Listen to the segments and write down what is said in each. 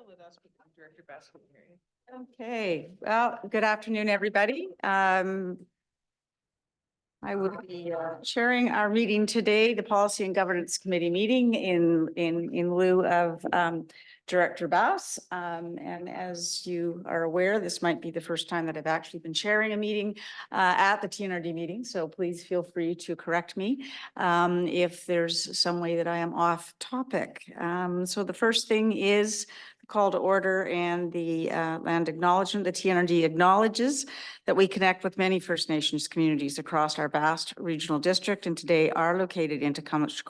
Let us become Director Bass. Okay, well, good afternoon, everybody. I will be chairing our meeting today, the Policy and Governance Committee meeting in lieu of Director Bass. And as you are aware, this might be the first time that I've actually been chairing a meeting at the TNRD meeting. So please feel free to correct me if there's some way that I am off topic. So the first thing is the call to order and the land acknowledgement. The TNRD acknowledges that we connect with many First Nations communities across our vast regional district and today are located in Tecumseh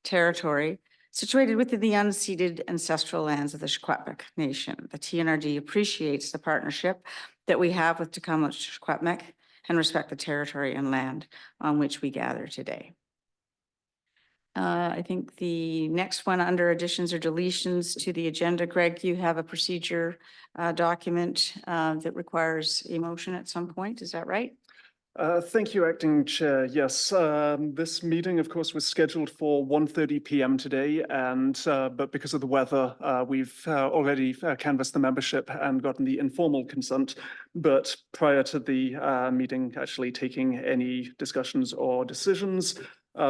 territory, situated within the unceded ancestral lands of the Secwepemc Nation. The TNRD appreciates the partnership that we have with Tecumseh and respect the territory and land on which we gather today. I think the next one under additions or deletions to the agenda, Greg, you have a procedure document that requires a motion at some point. Is that right? Thank you, Acting Chair. Yes, this meeting, of course, was scheduled for 1:30 p.m. today, and but because of the weather, we've already canvassed the membership and gotten the informal consent. But prior to the meeting actually taking any discussions or decisions,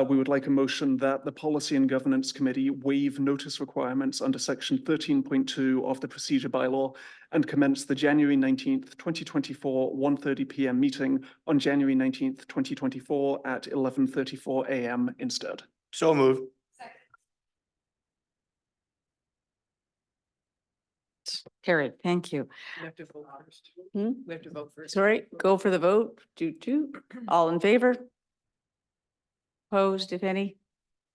we would like a motion that the Policy and Governance Committee waive notice requirements under Section 13.2 of the Procedure Bylaw and commence the January 19th, 2024 1:30 p.m. meeting on January 19th, 2024 at 11:34 a.m. instead. So moved. Carried. Thank you. We have to vote first. Hmm? We have to vote first. Sorry, go for the vote. All in favor? Opposed, if any?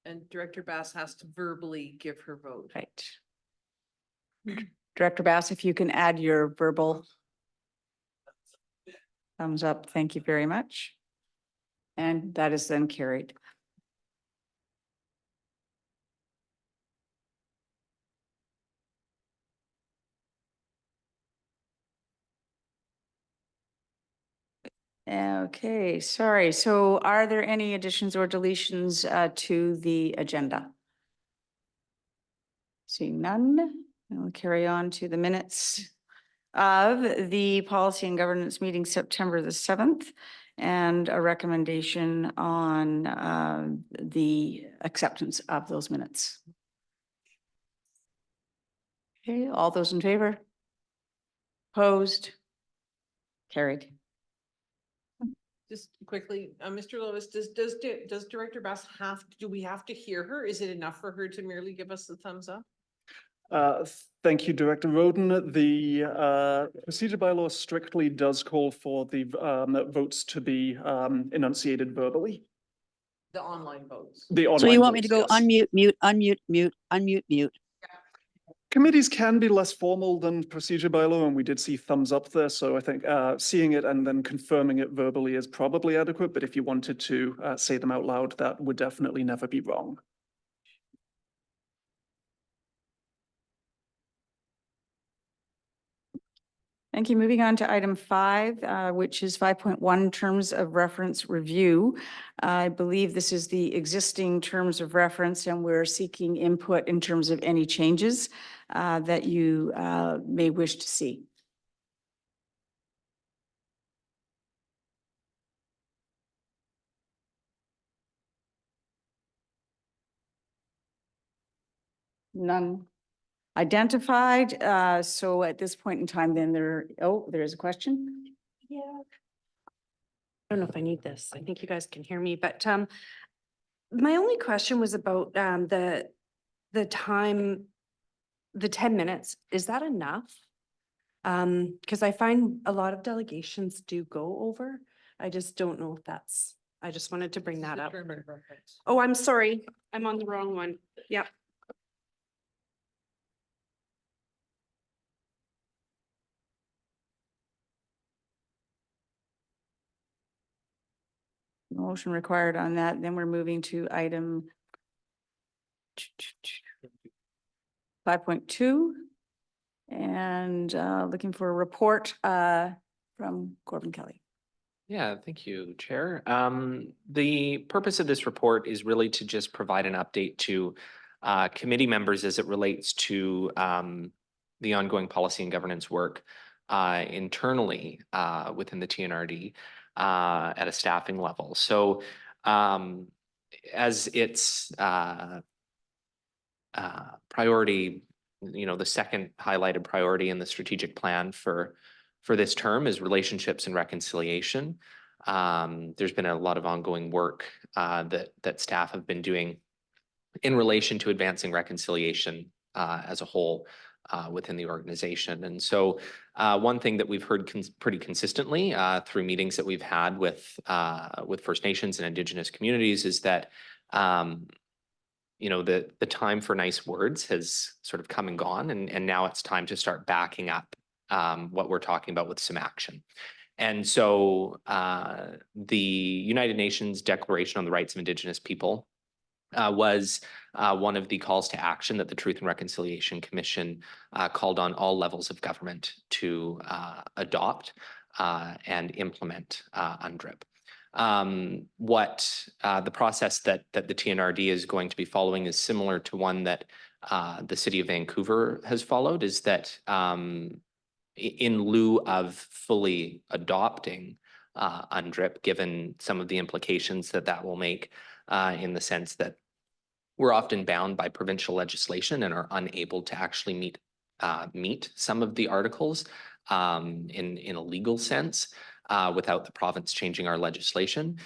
And Director Bass has to verbally give her vote. Right. Director Bass, if you can add your verbal thumbs up, thank you very much. And that is then carried. Okay, sorry. So are there any additions or deletions to the agenda? Seeing none, we'll carry on to the minutes of the Policy and Governance meeting September the 7th and a recommendation on the acceptance of those minutes. Okay, all those in favor? Opposed? Carried. Just quickly, Mr. Lewis, does Director Bass do we have to hear her? Is it enough for her to merely give us the thumbs up? Thank you, Director Roden. The procedure bylaw strictly does call for the votes to be enunciated verbally. The online votes. The online So you want me to votes, go yes. unmute, mute, unmute, mute, unmute, mute? Committees can be less formal than procedure bylaw, and we did see thumbs up there. So I think seeing it and then confirming it verbally is probably adequate. But if you wanted to say them out loud, that would definitely never be wrong. Thank you. Moving on to item 5, which is 5.1 terms of reference review. I believe this is the existing terms of reference and we're seeking input in terms of any changes that you may wish to see. None identified. So at this point in time, then there is a question. Yeah. I don't know if I need this. I think you guys can hear me, but my only question was about the time, the 10 minutes. Is that enough? Because I find a lot of delegations do go over. I just don't know if that's, I just wanted to bring that up. Oh, I'm sorry. I'm on the wrong one. Yep. Motion required on that. Then we're moving to item 5.2 and looking for a report from Corbin Kelly. Yeah, thank you, Chair. The purpose of this report is really to just provide an update to committee members as it relates to the ongoing policy and governance work internally within the TNRD at a staffing level. So as its priority, the second highlighted priority in the strategic plan for this term is relationships and reconciliation. There's been a lot of ongoing work that staff have been doing in relation to advancing reconciliation as a whole within the organization. And so one thing that we've heard pretty consistently through meetings that we've had with First Nations and Indigenous communities is that the time for nice words has sort of come and gone, and now it's time to start backing up what we're talking about with some action. And so the United Nations Declaration on the Rights of Indigenous People was one of the calls to action that the Truth and Reconciliation Commission called on all levels of government to adopt and implement UNDRIP. What the process that the TNRD is going to be following is similar to one that the City of Vancouver has followed, is that in lieu of fully adopting UNDRIP, given some of the implications that will make in the sense that we're often bound by provincial legislation and are unable to actually meet some of the articles in a legal sense without the province changing our legislation.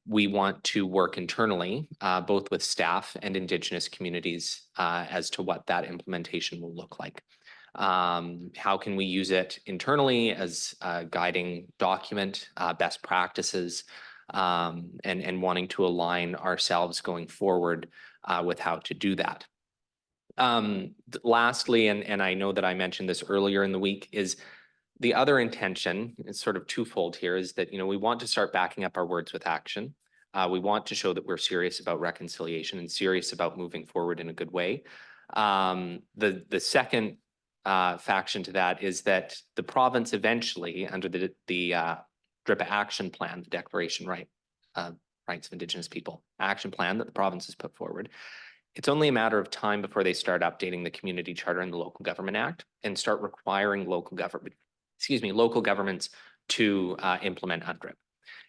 We want to work internally, both with staff and Indigenous communities as to what that implementation will look like. How can we use it internally as a guiding document, best practices, and wanting to align ourselves going forward with how to do that. Lastly, and I know that I mentioned this earlier in the week, is the other intention, it's sort of twofold here, is that we want to start backing up our words with action. We want to show that we're serious about reconciliation and serious about moving forward in a good way. The second faction to that is that the province eventually, under the DRIPA action plan, the Declaration Rights of Indigenous People action plan that the province has put forward, it's only a matter of time before they start updating the Community Charter and the Local Government Act and start requiring local governments to implement UNDRIP.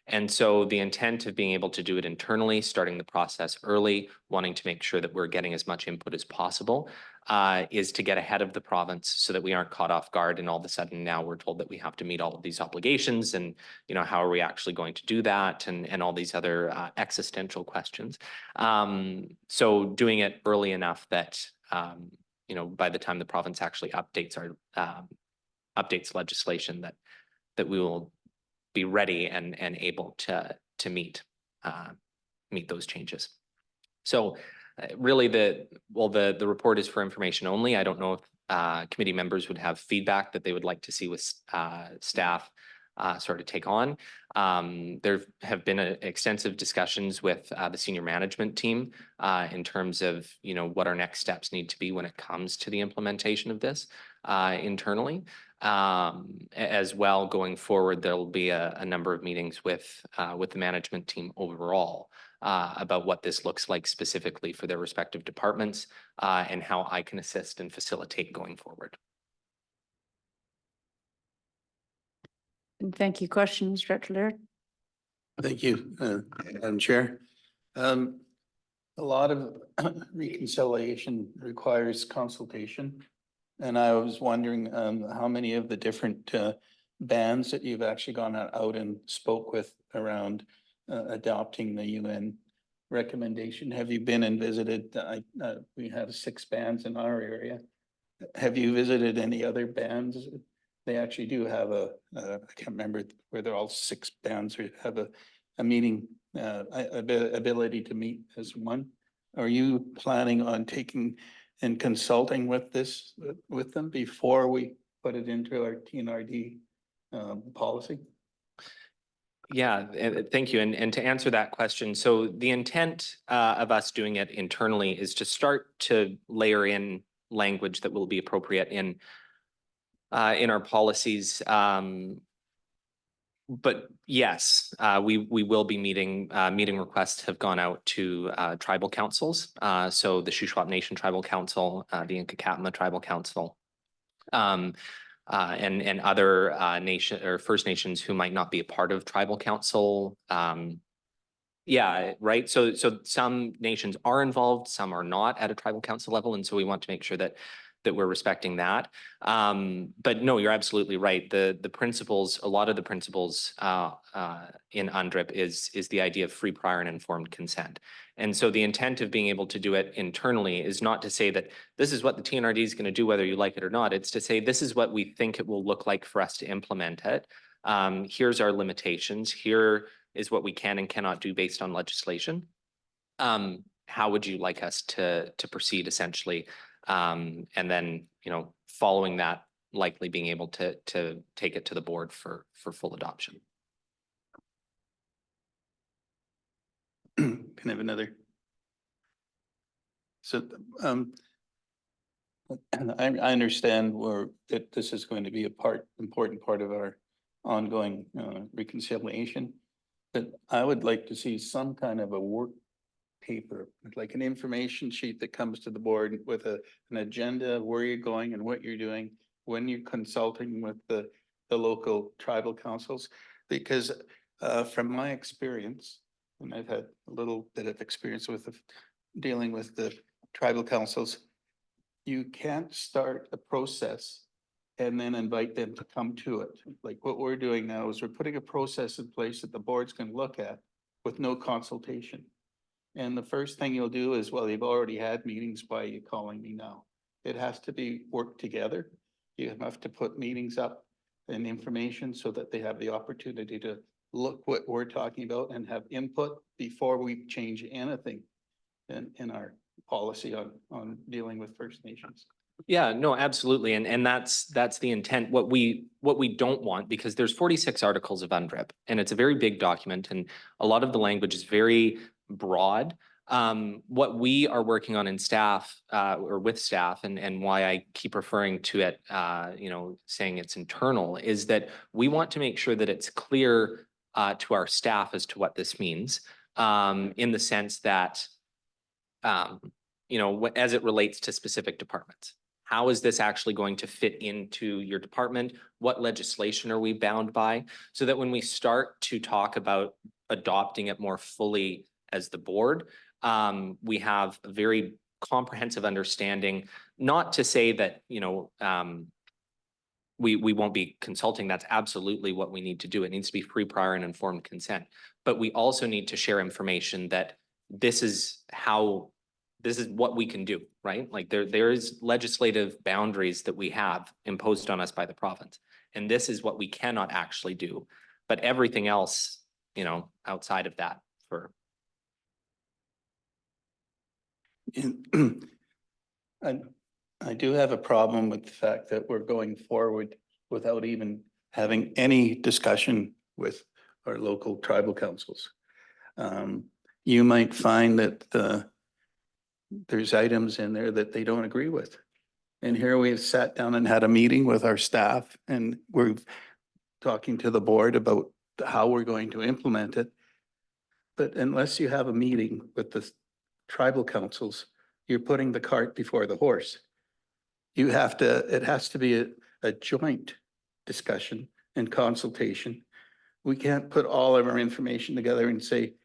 And so the intent of being able to do it internally, starting the process early, wanting to make sure that we're getting as much input as possible, is to get ahead of the province so that we aren't caught off guard and all of a sudden now we're told that we have to meet all of these obligations and how are we actually going to do that, and all these other existential questions. So doing it early enough that by the time the province actually updates legislation, that we will be ready and able to meet those changes. So really the report is for information only. I don't know if committee members would have feedback that they would like to see with staff sort of take on. There have been extensive discussions with the senior management team in terms of what our next steps need to be when it comes to the implementation of this internally. As well, going forward, there will be a number of meetings with the management team overall about what this looks like specifically for their respective departments and how I can assist and facilitate going forward. Thank you. Questions, Director Laird? Thank you, Madam Chair. A lot of reconciliation requires consultation. And I was wondering how many of the different bands that you've actually gone out and spoke with around adopting the UN recommendation. Have you been and visited? We have 6 bands in our area. Have you visited any other bands? They actually do have I can't remember whether all 6 bands have a meeting, ability to meet as one. Are you planning on taking and consulting with them before we put it into our TNRD policy? Yeah, thank you. And to answer that question, so the intent of us doing it internally is to start to layer in language that will be appropriate in our policies But yes, we will be meeting, meeting requests have gone out to tribal councils. So the Shuswap Nation Tribal Council, the Nkakatma Tribal Council. And other nation or First Nations who might not be a part of tribal council. Yeah, right. So some nations are involved, some are not at a tribal council level, and so we want to make sure that we're respecting that. But no, you're absolutely right. The principles, a lot of the principles in UNDRIP is the idea of free, prior, and informed consent. And so the intent of being able to do it internally is not to say that this is what the TNRD is going to do, whether you like it or not. It's to say this is what we think it will look like for us to implement it. Here's our limitations. Here is what we can and cannot do based on legislation. How would you like us to proceed essentially? And then, you know, following that, likely being able to take it to the board for full adoption. Can I have another? So, I understand that this is going to be important part of our ongoing reconciliation. But I would like to see some kind of a work paper, like an information sheet that comes to the board with an agenda, where you're going and what you're doing when you're consulting with the local tribal councils. Because from my experience, and I've had a little bit of experience with dealing with the tribal councils, you can't start a process and then invite them to come to it. Like what we're doing now is we're putting a process in place that the boards can look at with no consultation. And the first thing you'll do is, well, you've already had meetings, why are you calling me now? It has to be worked together. You have to put meetings up and information so that they have the opportunity to look what we're talking about and have input before we change anything in our policy on dealing with First Nations. Yeah, no, absolutely. And that's the intent. What we don't want, because there's 46 articles of UNDRIP and it's a very big document and a lot of the language is very broad. What we are working on in staff or with staff and why I keep referring to it, you know, saying it's internal, is that we want to make sure that it's clear to our staff as to what this means, in the sense that, you know, as it relates to specific departments. How is this actually going to fit into your department? What legislation are we bound by? So that when we start to talk about adopting it more fully as the board, we have a very comprehensive understanding, not to say that, you know, we won't be consulting. That's absolutely what we need to do. It needs to be free, prior, and informed consent. But we also need to share information that this is what we can do, right? Like there is legislative boundaries that we have imposed on us by the province. And this is what we cannot actually do. But everything else, you know, outside of that for. I do have a problem with the fact that we're going forward without even having any discussion with our local tribal councils. You might find that there's items in there that they don't agree with. And here we have sat down and had a meeting with our staff and we're talking to the board about how we're going to implement it. But unless you have a meeting with the tribal councils, you're putting the cart before the horse. It has to be a joint discussion and consultation. We can't put all of our information together and say,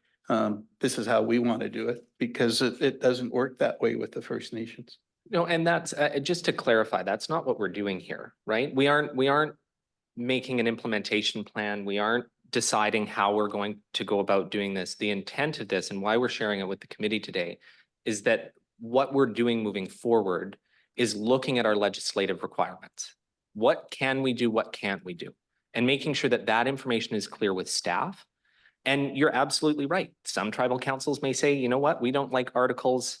this is how we want to do it, because it doesn't work that way with the First Nations. No, and that's just to clarify, that's not what we're doing here, right? We aren't making an implementation plan. We aren't deciding how we're going to go about doing this. The intent of this and why we're sharing it with the committee today is that what we're doing moving forward is looking at our legislative requirements. What can we do? What can't we do? And making sure that that information is clear with staff. And you're absolutely right. Some tribal councils may say, you know what, we don't like articles,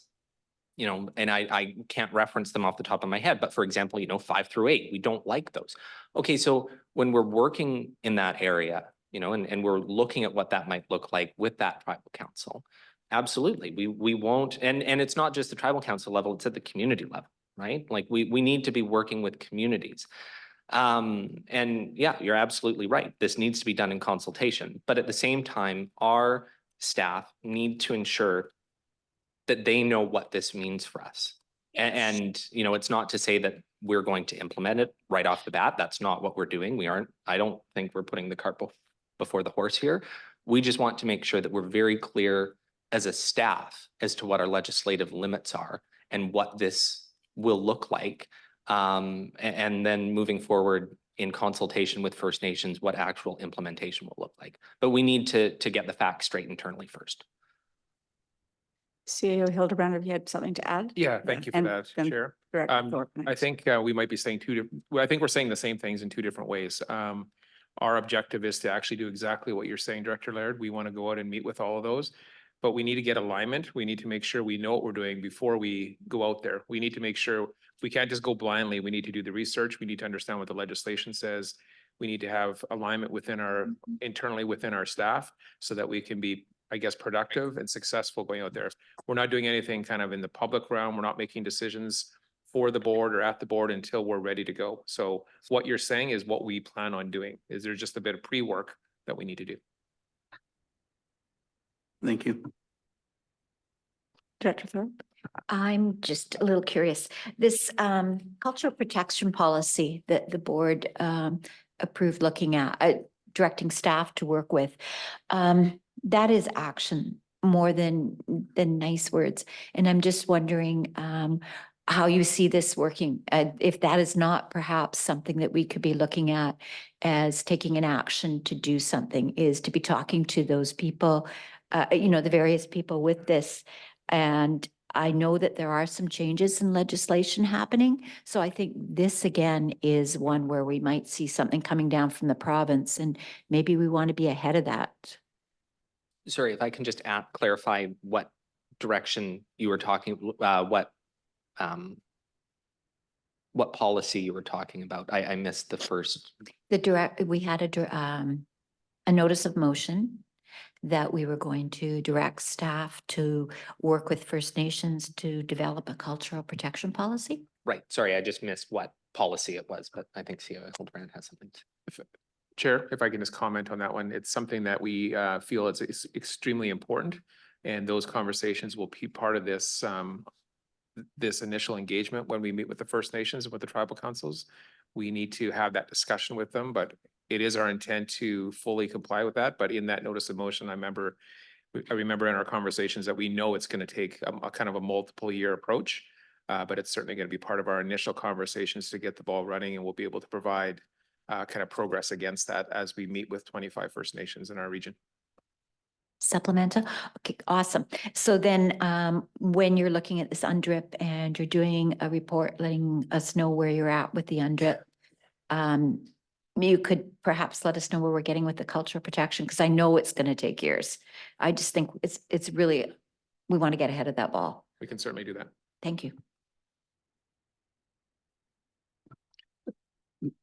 you know, and I can't reference them off the top of my head, but for example, you know, 5 through 8, we don't like those. Okay, so when we're working in that area, you know, and we're looking at what that might look like with that tribal council, absolutely, we won't, and it's not just the tribal council level, it's at the community level, right? Like we need to be working with communities. And yeah, you're absolutely right. This needs to be done in consultation, but at the same time, our staff need to ensure that they know what this means for us. And, you know, it's not to say that we're going to implement it right off the bat. That's not what we're doing. We aren't, I don't think we're putting the cart before the horse here. We just want to make sure that we're very clear as a staff as to what our legislative limits are and what this will look like. And then moving forward in consultation with First Nations, what actual implementation will look like. But we need to get the facts straight internally first. CAO Hildebrand, have you had something to add? Yeah, thank you for And that, then Chair. Director Thorpe I next. think we might be saying I think we're saying the same things in two different ways. Our objective is to actually do exactly what you're saying, Director Laird. We want to go out and meet with all of those. But we need to get alignment. We need to make sure we know what we're doing before we go out there. We need to make sure we can't just go blindly. We need to do the research. We need to understand what the legislation says. We need to have alignment within our, internally within our staff so that we can be, I guess, productive and successful going out there. We're not doing anything kind of in the public realm. We're not making decisions for the board or at the board until we're ready to go. So what you're saying is what we plan on doing. Is there just a bit of pre-work that we need to do? Thank you. Director Thorpe? I'm just a little curious. This cultural protection policy that the board approved looking at, directing staff to work with, that is action more than nice words. And I'm just wondering how you see this working. If that is not perhaps something that we could be looking at as taking an action to do something, is to be talking to those people, you know, the various people with this. And I know that there are some changes in legislation happening. So I think this again is one where we might see something coming down from the province, and maybe we want to be ahead of that. Sorry, if I can just clarify what direction you were talking, what policy you were talking about. I missed the first. We had a notice of motion that we were going to direct staff to work with First Nations to develop a cultural protection policy. Right, sorry, I just missed what policy it was, but I think COO Hildebrand has something. Chair, if I can just comment on that one, it's something that we feel is extremely important. And those conversations will be part of this this initial engagement when we meet with the First Nations and with the tribal councils. We need to have that discussion with them, but it is our intent to fully comply with that. But in that notice of motion, I remember in our conversations that we know it's going to take a kind of a multiple year approach, but it's certainly going to be part of our initial conversations to get the ball running, and we'll be able to provide kind of progress against that as we meet with 25 First Nations in our region. Supplemental? Okay, awesome. So then when you're looking at this UNDRIP and you're doing a report, letting us know where you're at with the UNDRIP, you could perhaps let us know where we're getting with the cultural protection, because I know it's going to take years. I just think it's really, we want to get ahead of that ball. We can certainly do that. Thank you.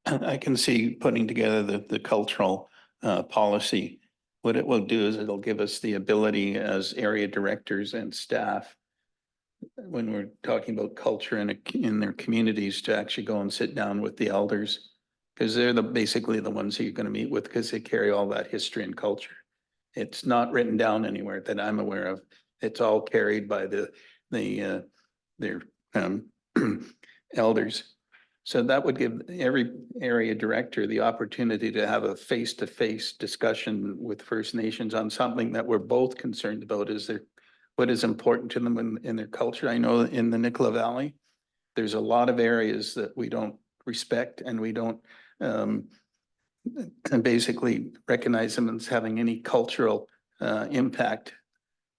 I can see putting together the cultural policy. What it will do is it'll give us the ability as area directors and staff, when we're talking about culture in their communities, to actually go and sit down with the elders, because they're basically the ones who you're going to meet with, because they carry all that history and culture. It's not written down anywhere that I'm aware of. It's all carried by their elders. So that would give every area director the opportunity to have a face-to-face discussion with First Nations on something that we're both concerned about, is what is important to them in their culture. I know in the Nicola Valley, there's a lot of areas that we don't respect, and we don't basically recognize them as having any cultural impact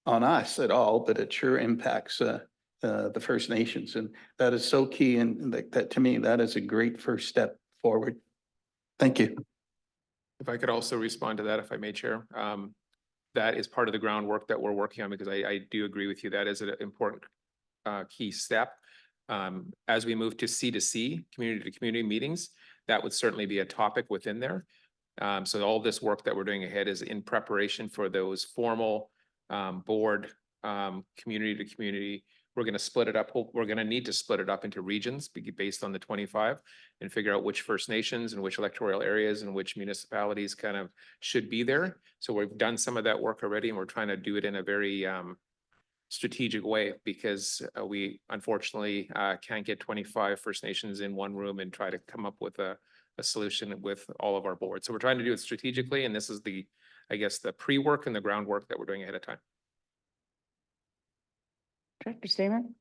on us at all, but it sure impacts the First Nations, and that is so key. And that to me, that is a great first step forward. Thank you. If I could also respond to that, if I may, Chair. That is part of the groundwork that we're working on, because I do agree with you. That is an important key step. As we move to C2C, community to community meetings, that would certainly be a topic within there. So all this work that we're doing ahead is in preparation for those formal board community to community we're gonna split it up. We're gonna need to split it up into regions based on the 25 and figure out which First Nations and which electoral areas and which municipalities kind of should be there. So we've done some of that work already, and we're trying to do it in a very strategic way, because we unfortunately can't get 25 First Nations in one room and try to come up with a solution with all of our boards. So we're trying to do it strategically, and this is the, I guess, the pre-work and the groundwork that we're doing ahead of time. Director Stamen?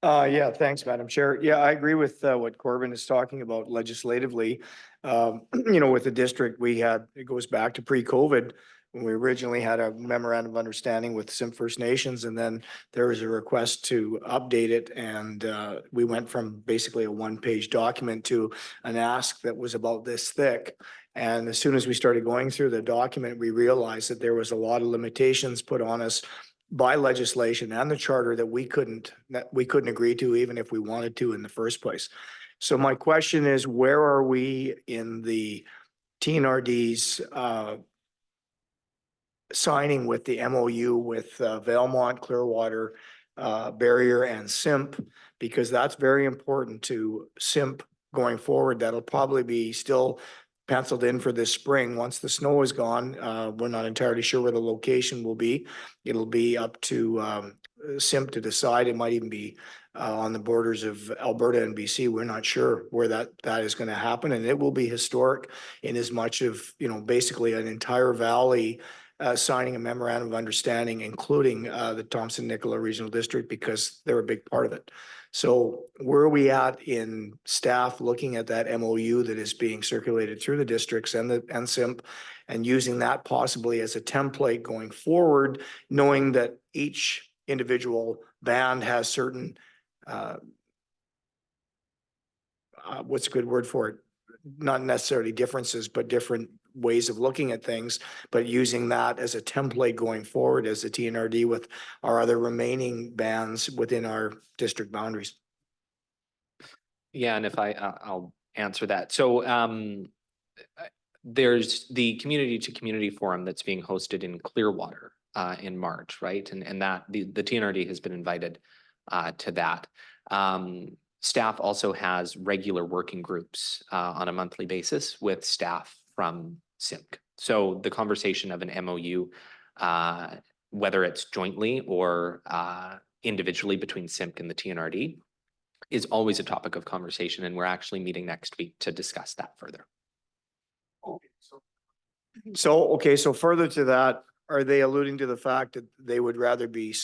Yeah, thanks, Madam Chair. Yeah, I agree with what Corbin is talking about legislatively. You know, with the district, it goes back to pre-COVID, when we originally had a memorandum of understanding with some First Nations, and then there was a request to update it, and we went from basically a one-page document to an ask that was about this thick. And as soon as we started going through the document, we realized that there was a lot of limitations put on us by legislation and the charter that we couldn't agree to, even if we wanted to in the first place. So my question is, where are we in the TNRD's signing with the MOU with Valemount, Clearwater, Barrier and SIMP? Because that's very important to SIMP going forward. That'll probably be still penciled in for this spring. Once the snow is gone, we're not entirely sure where the location will be. It'll be up to SIMP to decide. It might even be on the borders of Alberta and BC. We're not sure where that is going to happen, and it will be historic in as much of, you know, basically an entire valley signing a memorandum of understanding, including the Thompson-Nicola Regional District, because they're a big part of it. So where are we at in staff looking at that MOU that is being circulated through the districts and SIMP, and using that possibly as a template going forward, knowing that each individual band has certain, what's a good word for it? Not necessarily differences, but different ways of looking at things, but using that as a template going forward as a TNRD with our other remaining bands within our district boundaries. Yeah, and if I'll answer that. So there's the community to community forum that's being hosted in Clearwater in March, right? And that the TNRD has been invited to that. Staff also has regular working groups on a monthly basis with staff from SIMC. So the conversation of an MOU, whether it's jointly or individually between SIMC and the TNRD, is always a topic of conversation, and we're actually meeting next week to discuss that further. So further to that, are they alluding to the fact that they would rather be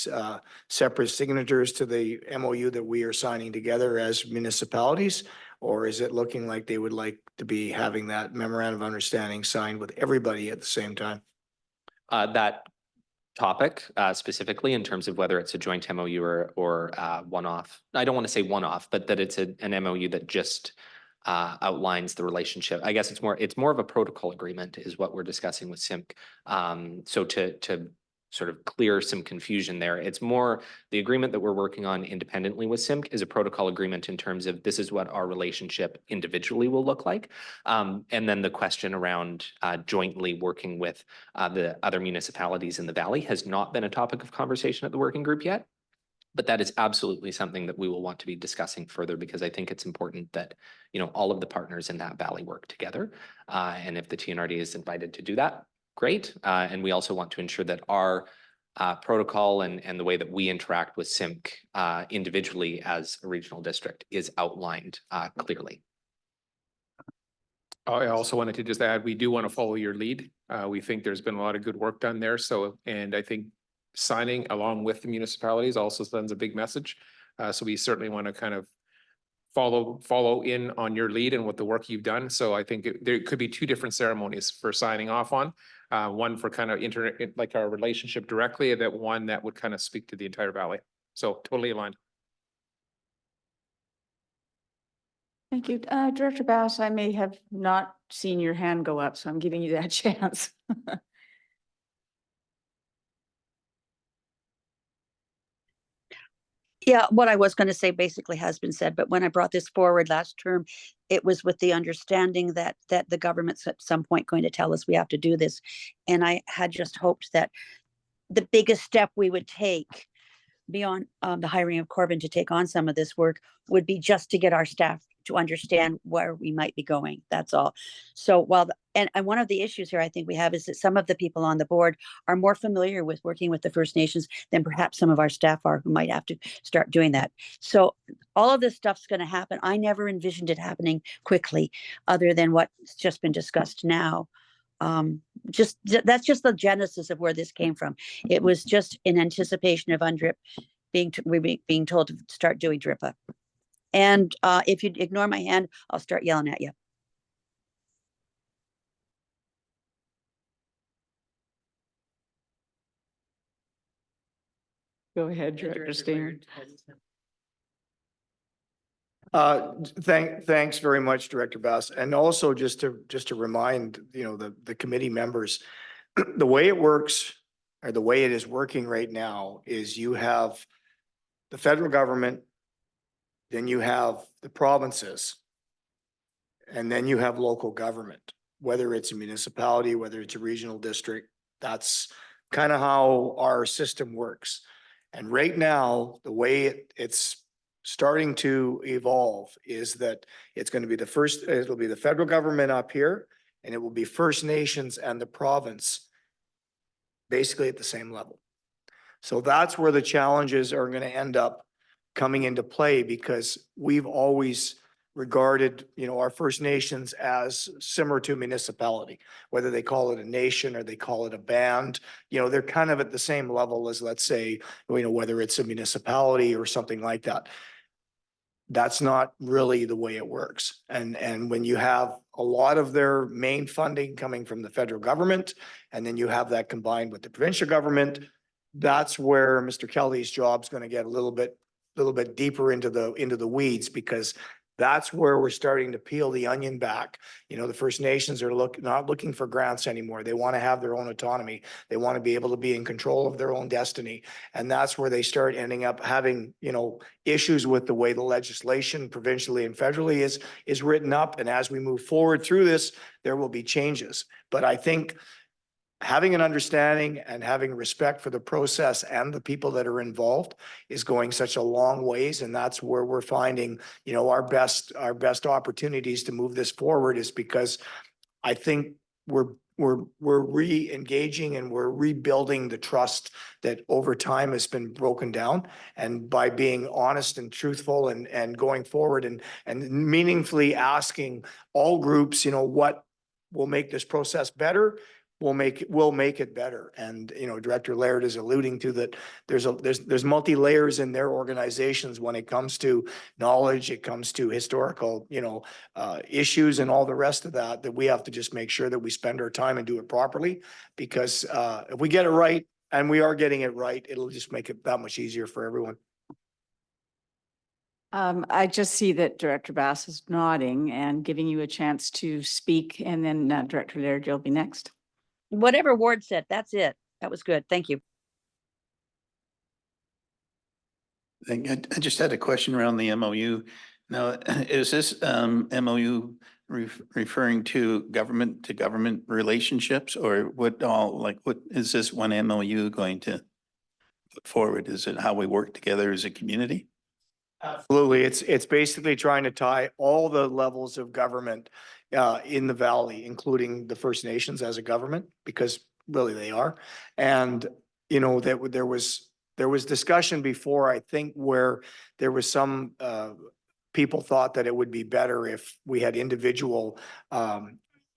separate signatures to the MOU that we are signing together as municipalities? Or is it looking like they would like to be having that memorandum of understanding signed with everybody at the same time? That topic specifically in terms of whether it's a joint MOU or one-off. I don't want to say one-off, but that it's an MOU that just outlines the relationship. I guess it's more of a protocol agreement is what we're discussing with SIMC. So to sort of clear some confusion there, it's more the agreement that we're working on independently with SIMC is a protocol agreement in terms of this is what our relationship individually will look like. And then the question around jointly working with the other municipalities in the valley has not been a topic of conversation at the working group yet. But that is absolutely something that we will want to be discussing further, because I think it's important that, you know, all of the partners in that valley work together. And if the TNRD is invited to do that, great. And we also want to ensure that our protocol and the way that we interact with SIMC individually as a regional district is outlined clearly. I also wanted to just add, we do want to follow your lead. We think there's been a lot of good work done there. So, and I think signing along with the municipalities also sends a big message. So we certainly want to kind of follow in on your lead and what the work you've done. So I think there could be two different ceremonies for signing off on. One for kind of like our relationship directly, and that one that would kind of speak to the entire valley. So totally aligned. Thank you. Director Bass, I may have not seen your hand go up, so I'm giving you that chance. Yeah, what I was going to say basically has been said, but when I brought this forward last term, it was with the understanding that the government's at some point going to tell us we have to do this. And I had just hoped that the biggest step we would take beyond the hiring of Corbin to take on some of this work would be just to get our staff to understand where we might be going. That's all. So while, and one of the issues here I think we have is that some of the people on the board are more familiar with working with the First Nations than perhaps some of our staff are who might have to start doing that. So all of this stuff's going to happen. I never envisioned it happening quickly, other than what's just been discussed now. That's just the genesis of where this came from. It was just in anticipation of UNDRIP being told to start doing DRIPA. And if you ignore my hand, I'll start yelling at you. Go ahead, Director Stinger. Thanks very much, Director Bass. And also just to remind, the committee members, the way it works or the way it is working right now is you have the federal government, then you have the provinces, and then you have local government, whether it's a municipality, whether it's a regional district. That's kind of how our system works. And right now, the way it's starting to evolve is that it's going to be it'll be the federal government up here, and it will be First Nations and the province basically at the same level. So that's where the challenges are going to end up coming into play, because we've always regarded, our First Nations as similar to municipality, whether they call it a nation or they call it a band, they're kind of at the same level as, let's say, whether it's a municipality or something like that. That's not really the way it works. And when you have a lot of their main funding coming from the federal government, and then you have that combined with the provincial government, that's where Mr. Kelly's job is going to get a little bit deeper into the weeds, because that's where we're starting to peel the onion back. The First Nations are not looking for grants anymore. They want to have their own autonomy. They want to be able to be in control of their own destiny. And that's where they start ending up having, issues with the way the legislation provincially and federally is written up. And as we move forward through this, there will be changes. But I think having an understanding and having respect for the process and the people that are involved is going such a long ways. And that's where we're finding, our best opportunities to move this forward, is because I think we're re-engaging and we're rebuilding the trust that over time has been broken down. And by being honest and truthful and going forward and meaningfully asking all groups, what will make this process better, we'll make it better. And, Director Laird is alluding to that there's multi-layers in their organizations when it comes to knowledge, it comes to historical, issues and all the rest of that we have to just make sure that we spend our time and do it properly. Because if we get it right, and we are getting it right, it'll just make it that much easier for everyone. I just see that Director Bass is nodding and giving you a chance to speak, and then Director Laird, you'll be next. Whatever Ward said, that's it. That was good. Thank you. I just had a question around the MOU. Now, is this MOU referring to government relationships, or what is this one MOU going to put forward? Is it how we work together as a community? Absolutely. It's basically trying to tie all the levels of government in the valley, including the First Nations as a government, because really they are. And, that there was discussion before, I think, where there was some people thought that it would be better if we had individual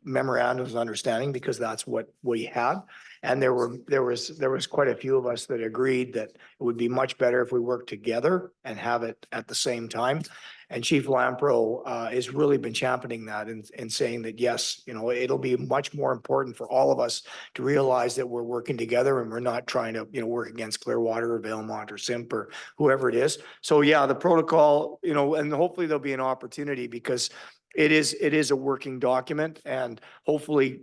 memorandums of understanding, because that's what we had. And there was quite a few of us that agreed that it would be much better if we worked together and have it at the same time. And Chief Lampro has really been championing that and saying that, yes, it'll be much more important for all of us to realize that we're working together and we're not trying to, work against Clearwater or Valemount or Simp or whoever it is. So yeah, the protocol, and hopefully there'll be an opportunity, because it is a working document, and hopefully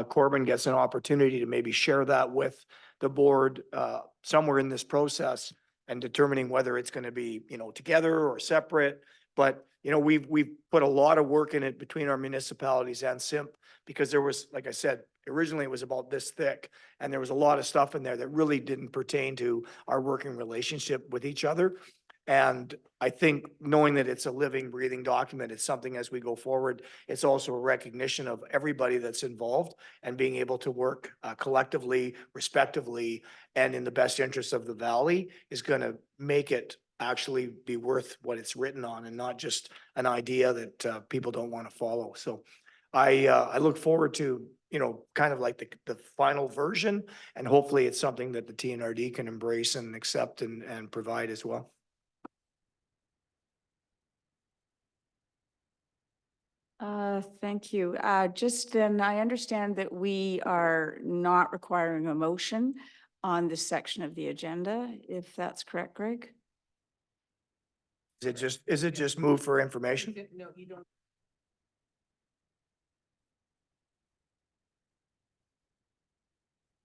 Corbin gets an opportunity to maybe share that with the board somewhere in this process, and determining whether it's going to be, together or separate. But you know, we've put a lot of work in it between our municipalities and SIMP, because there was, like I said, originally it was about this thick, and there was a lot of stuff in there that really didn't pertain to our working relationship with each other. And I think knowing that it's a living, breathing document, it's something as we go forward, it's also a recognition of everybody that's involved and being able to work collectively, respectively, and in the best interest of the valley is going to make it actually be worth what it's written on, and not just an idea that people don't want to follow. So I look forward to, you know, kind of like the final version, and hopefully it's something that the TNRD can embrace and accept and provide as well. Thank you. Just then, I understand that we are not requiring a motion on this section of the agenda, if that's correct, Greg? Is it just moved for information? No, you don't.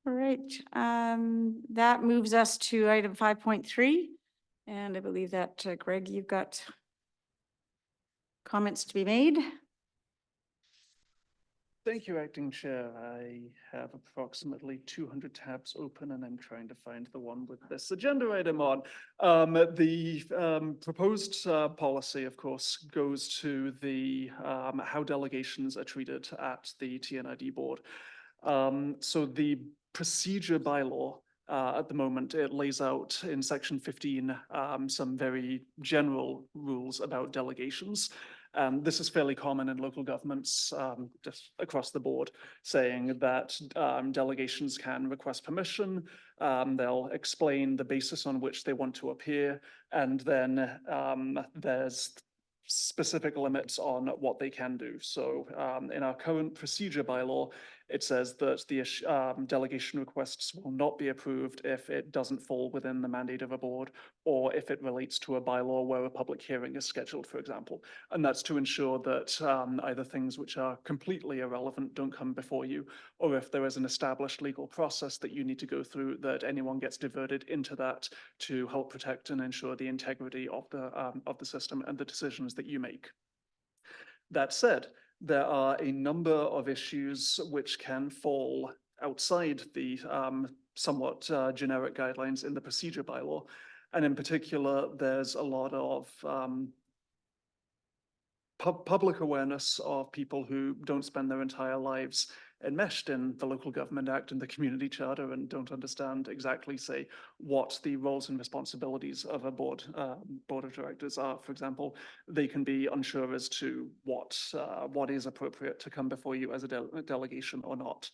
All right, that moves us to item 5.3. And I believe that, Greg, you've got comments to be made. Thank you, Acting Chair. I have approximately 200 tabs open and I'm trying to find the one with this agenda item on. The proposed policy, of course, goes to the how delegations are treated at the TNID board. So the procedure bylaw at the moment, it lays out in section 15 some very general rules about delegations. This is fairly common in local governments just across the board, saying that delegations can request permission, they'll explain the basis on which they want to appear, and then there's specific limits on what they can do. So in our current procedure bylaw, it says that the delegation requests will not be approved if it doesn't fall within the mandate of a board, or if it relates to a bylaw where a public hearing is scheduled, for example. And that's to ensure that either things which are completely irrelevant don't come before you, or if there is an established legal process that you need to go through, that anyone gets diverted into that to help protect and ensure the integrity of the system and the decisions that you make. That said, there are a number of issues which can fall outside the somewhat generic guidelines in the procedure bylaw. And in particular, there's a lot of public awareness of people who don't spend their entire lives enmeshed in the Local Government Act and the Community Charter and don't understand exactly, say, what the roles and responsibilities of a board of directors are. For example, they can be unsure as to what is appropriate to come before you as a delegation or not.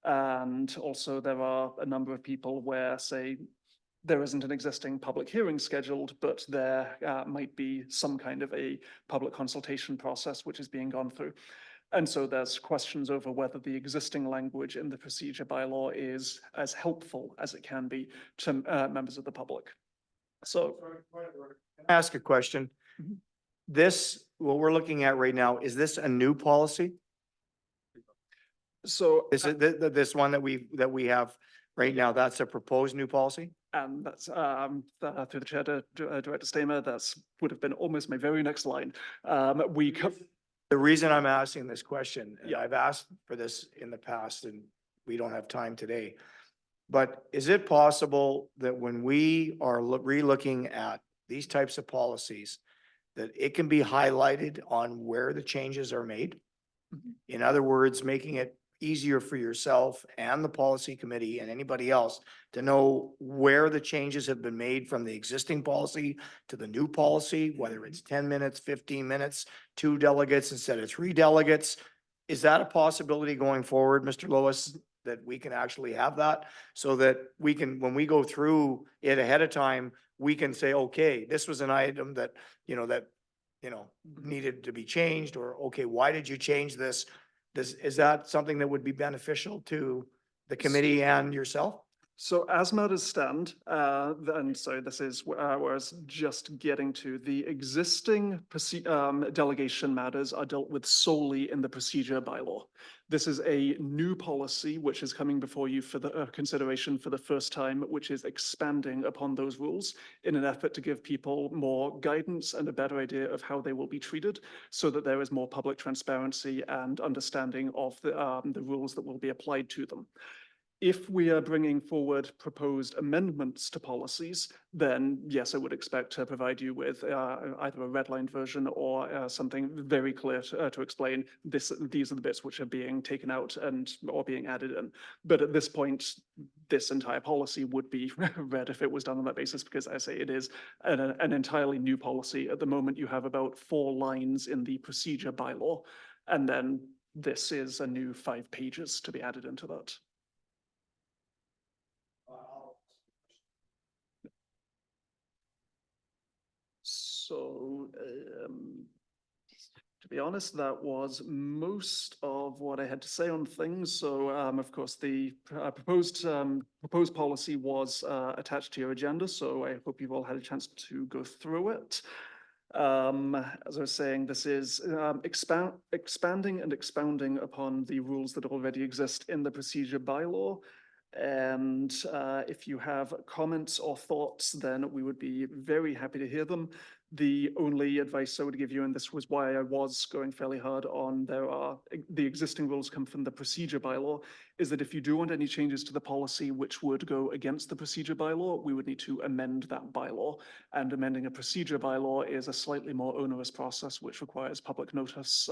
And also there are a number of people where, say, there isn't an existing public hearing scheduled, but there might be some kind of a public consultation process which is being gone through. And so there's questions over whether the existing language in the procedure bylaw is as helpful as it can be to members of the public. So, Ask a question. Mhm. This, what we're looking at right now, is this a new policy? so Is it this one that we have right now? That's a proposed new policy? and that's through the chair to Director Stamer, that's would have been almost my very next line. The reason I'm asking this question, and Yeah. I've asked for this in the past and we don't have time today. But is it possible that when we are re-looking at these types of policies, that it can be highlighted on where the changes are made? Mhm. In other words, making it easier for yourself and the policy committee and anybody else to know where the changes have been made from the existing policy to the new policy, whether it's 10 minutes, 15 minutes, 2 delegates instead of 3 delegates. Is that a possibility going forward, Mr. Lois, that we can actually have that? So that we can, when we go through it ahead of time, we can say, okay, this was an item that needed to be changed, or, okay, why did you change this? Is that something that would be beneficial to the committee and yourself? So as matters stand, and so this is where I was just getting to, the existing delegation matters are dealt with solely in the procedure bylaw. This is a new policy which is coming before you for the consideration for the first time, which is expanding upon those rules in an effort to give people more guidance and a better idea of how they will be treated, so that there is more public transparency and understanding of the rules that will be applied to them. If we are bringing forward proposed amendments to policies, then yes, I would expect to provide you with either a redlined version or something very clear to explain this. These are the bits which are being taken out or being added in. But at this point, this entire policy would be read if it was done on that basis, because I say it is an entirely new policy. At the moment, you have about 4 lines in the procedure bylaw, and then this is a new 5 pages to be added into that. So, to be honest, that was most of what I had to say on things. So, of course, the proposed policy was attached to your agenda. So I hope you've all had a chance to go through it. As I was saying, this is expanding and expounding upon the rules that already exist in the procedure bylaw. And if you have comments or thoughts, then we would be very happy to hear them. The only advice I would give you, and this was why I was going fairly hard on, the existing rules come from the procedure bylaw, is that if you do want any changes to the policy which would go against the procedure bylaw, we would need to amend that bylaw. And amending a procedure bylaw is a slightly more onerous process, which requires public notice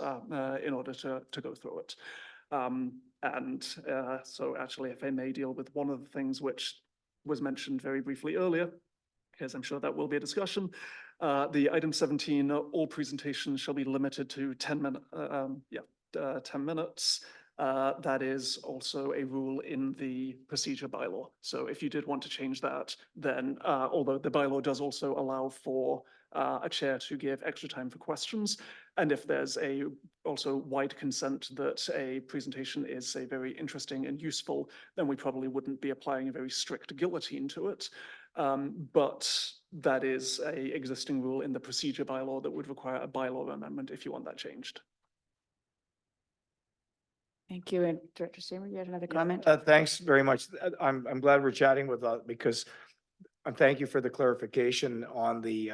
in order to go through it. So actually, if I may deal with one of the things which was mentioned very briefly earlier, because I'm sure that will be a discussion. The item 17, all presentations shall be limited to 10 minutes. 10 minutes. That is also a rule in the procedure bylaw. So if you did want to change that, then although the bylaw does also allow for a chair to give extra time for questions, and if there's also wide consent that a presentation is, say, very interesting and useful, then we probably wouldn't be applying a very strict guillotine to it. But that is a existing rule in the procedure bylaw that would require a bylaw amendment if you want that changed. Thank you. And Director Seymour, you had another comment? Thanks very much. I'm glad we're chatting with because thank you for the clarification on the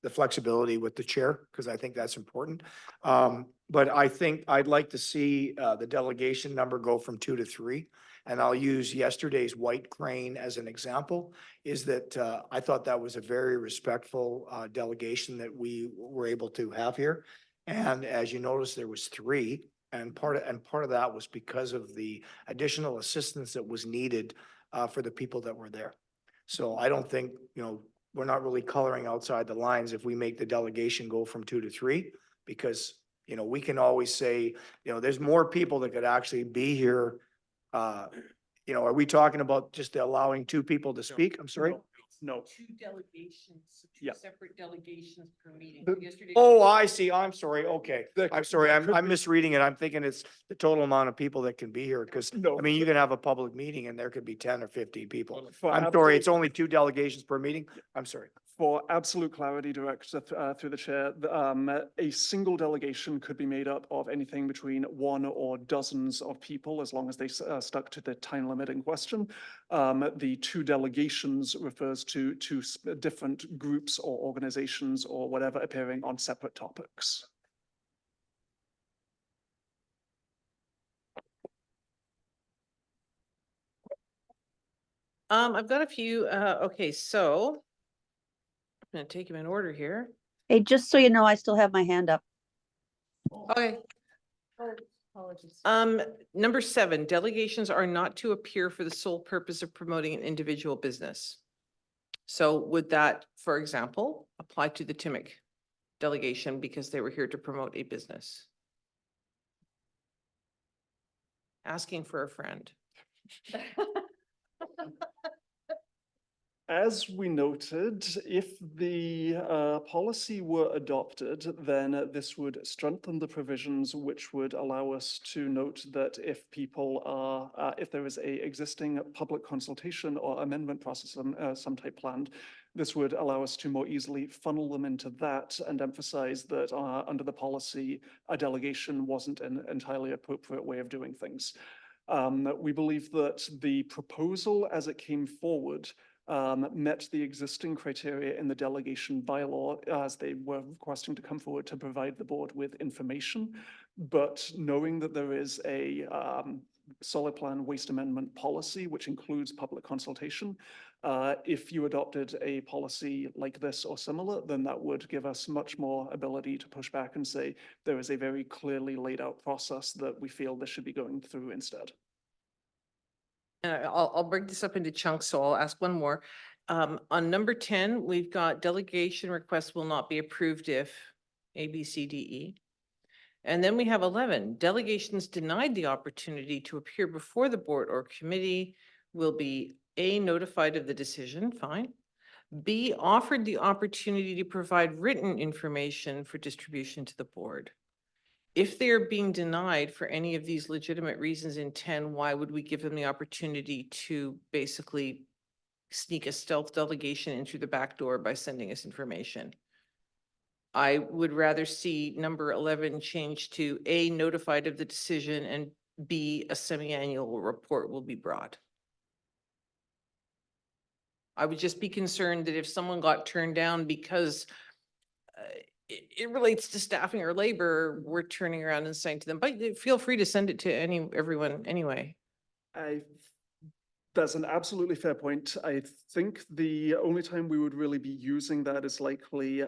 flexibility with the chair, because I think that's important. But I think I'd like to see the delegation number go from 2 to 3. And I'll use yesterday's White Crane as an example, is that I thought that was a very respectful delegation that we were able to have here. And as you notice, there was 3. And part of that was because of the additional assistance that was needed for the people that were there. So I don't think, we're not really coloring outside the lines if we make the delegation go from 2 to 3, because, we can always say, there's more people that could actually be here. Are we talking about just allowing 2 people to speak? I'm sorry. No. 2 delegations, 2 Yeah. separate delegations per meeting. The- Yesterday. Oh, I see. I'm sorry. Okay. I'm sorry. That could I'm be- misreading it. I'm thinking it's the total amount of people that can be here, because No. I mean, you can have a public meeting and there could be 10 or 15 people. For I'm sorry, absolute- it's only 2 delegations per meeting. I'm sorry. For absolute clarity, Director, through the chair, a single delegation could be made up of anything between 1 or dozens of people, as long as they stuck to the time limit in question. The 2 delegations refers to 2 different groups or organizations or whatever appearing on separate topics. I've got a few, okay, so I'm gonna take them in order here. Hey, just so you know, I still have my hand up. Okay. Number 7, delegations are not to appear for the sole purpose of promoting an individual business. So would that, for example, apply to the Timmick delegation because they were here to promote a business? Asking for a friend. As we noted, if the policy were adopted, then this would strengthen the provisions which would allow us to note that if people are, if there is a existing public consultation or amendment process of some type planned, this would allow us to more easily funnel them into that and emphasize that under the policy, a delegation wasn't an entirely appropriate way of doing things. We believe that the proposal as it came forward met the existing criteria in the delegation bylaw as they were requesting to come forward to provide the board with information. But knowing that there is a solid plan waste amendment policy, which includes public consultation, if you adopted a policy like this or similar, then that would give us much more ability to push back and say there is a very clearly laid out process that we feel this should be going through instead. I'll break this up into chunks, so I'll ask one more. On number 10, we've got delegation requests will not be approved if A, B, C, D, E. And then we have 11, delegations denied the opportunity to appear before the board or committee will be A, notified of the decision, fine. B, offered the opportunity to provide written information for distribution to the board. If they are being denied for any of these legitimate reasons in 10, why would we give them the opportunity to basically sneak a stealth delegation in through the back door by sending us information? I would rather see number 11 changed to A, notified of the decision, and B, a semi-annual report will be brought. I would just be concerned that if someone got turned down because it relates to staffing or labor, we're turning around and saying to them, but feel free to send it to everyone anyway. That's an absolutely fair point. I think the only time we would really be using that is likely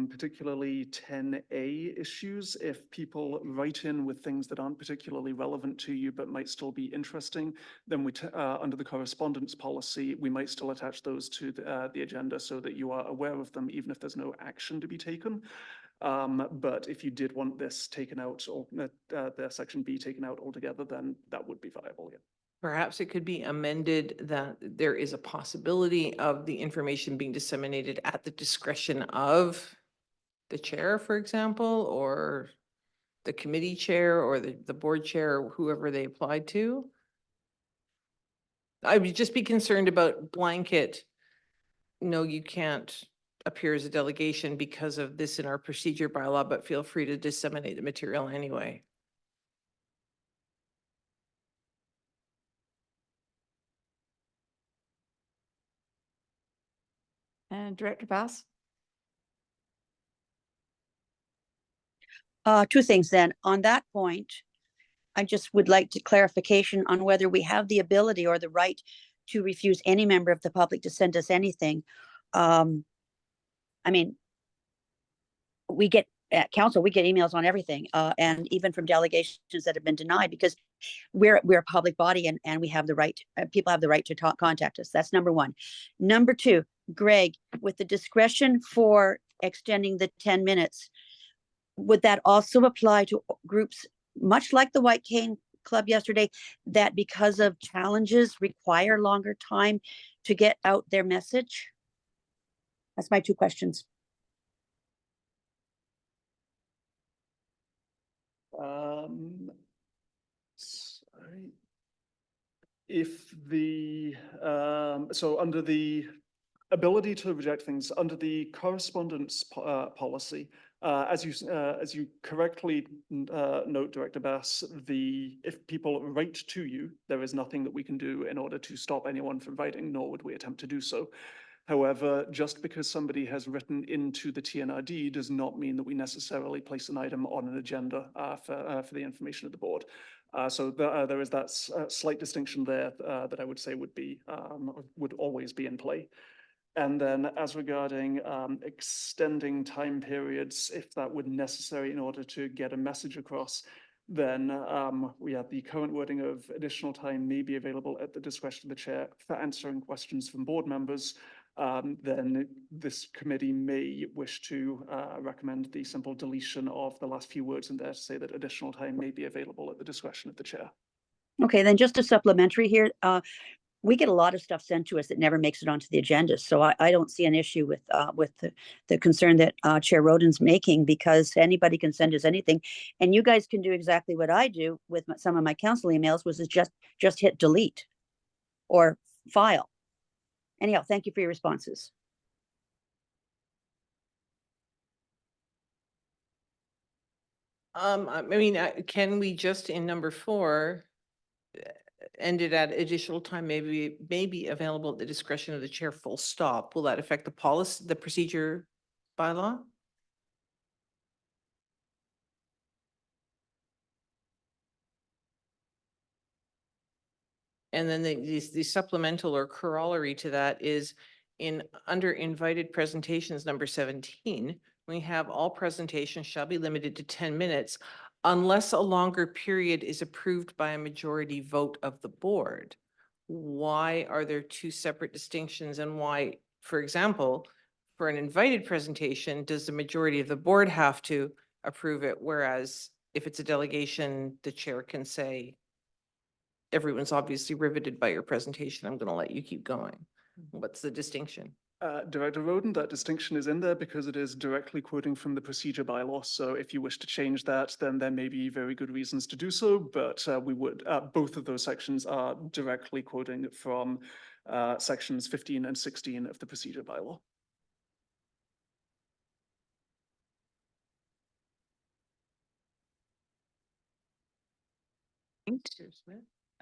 particularly 10A issues. If people write in with things that aren't particularly relevant to you but might still be interesting, then we under the correspondence policy, we might still attach those to the agenda so that you are aware of them, even if there's no action to be taken. But if you did want this taken out, or the section B taken out altogether, then that would be viable, yeah. Perhaps it could be amended that there is a possibility of the information being disseminated at the discretion of the chair, for example, or the committee chair or the board chair, or whoever they applied to. I would just be concerned about blanket, no, you can't appear as a delegation because of this in our procedure bylaw, but feel free to disseminate the material anyway. And Director Bass? Two things then. On that point, I just would like to clarification on whether we have the ability or the right to refuse any member of the public to send us anything. I mean, we get at council, we get emails on everything, and even from delegations that have been denied because we're a public body and we have the right, people have the right to contact us. That's number one. Number two, Greg, with the discretion for extending the 10 minutes, would that also apply to groups much like the White Cane Club yesterday that because of challenges require longer time to get out their message? That's my two questions. Sorry. If the, so under the ability to reject things, under the correspondence policy, as you correctly note, Director Bass, if people write to you, there is nothing that we can do in order to stop anyone from writing, nor would we attempt to do so. However, just because somebody has written into the TNRD does not mean that we necessarily place an item on an agenda for the information of the board. So there is that slight distinction there that I would say would always be in play. And then as regarding extending time periods, if that would necessary in order to get a message across, then we have the current wording of additional time may be available at the discretion of the chair for answering questions from board members. Then this committee may wish to recommend the simple deletion of the last few words in there to say that additional time may be available at the discretion of the chair. Okay, then just a supplementary here. we get a lot of stuff sent to us that never makes it onto the agenda. So I don't see an issue with the concern that Chair Roden's making, because anybody can send us anything. And you guys can do exactly what I do with some of my council emails, which is just hit delete or file. Anyhow, thank you for your responses. I mean, can we just in number 4, end it at additional time may be available at the discretion of the chair, full stop? Will that affect the policy, the procedure bylaw? And then the supplemental or corollary to that is under invited presentations, number 17, we have all presentations shall be limited to 10 minutes unless a longer period is approved by a majority vote of the board. Why are there 2 separate distinctions, and why, for example, for an invited presentation, does the majority of the board have to approve it? Whereas if it's a delegation, the chair can say, everyone's obviously riveted by your presentation, I'm going to let you keep going. What's the distinction? Director Roden, that distinction is in there because it is directly quoting from the procedure bylaw. So if you wish to change that, then there may be very good reasons to do so. But we would, both of those sections are directly quoting from sections 15 and 16 of the procedure bylaw.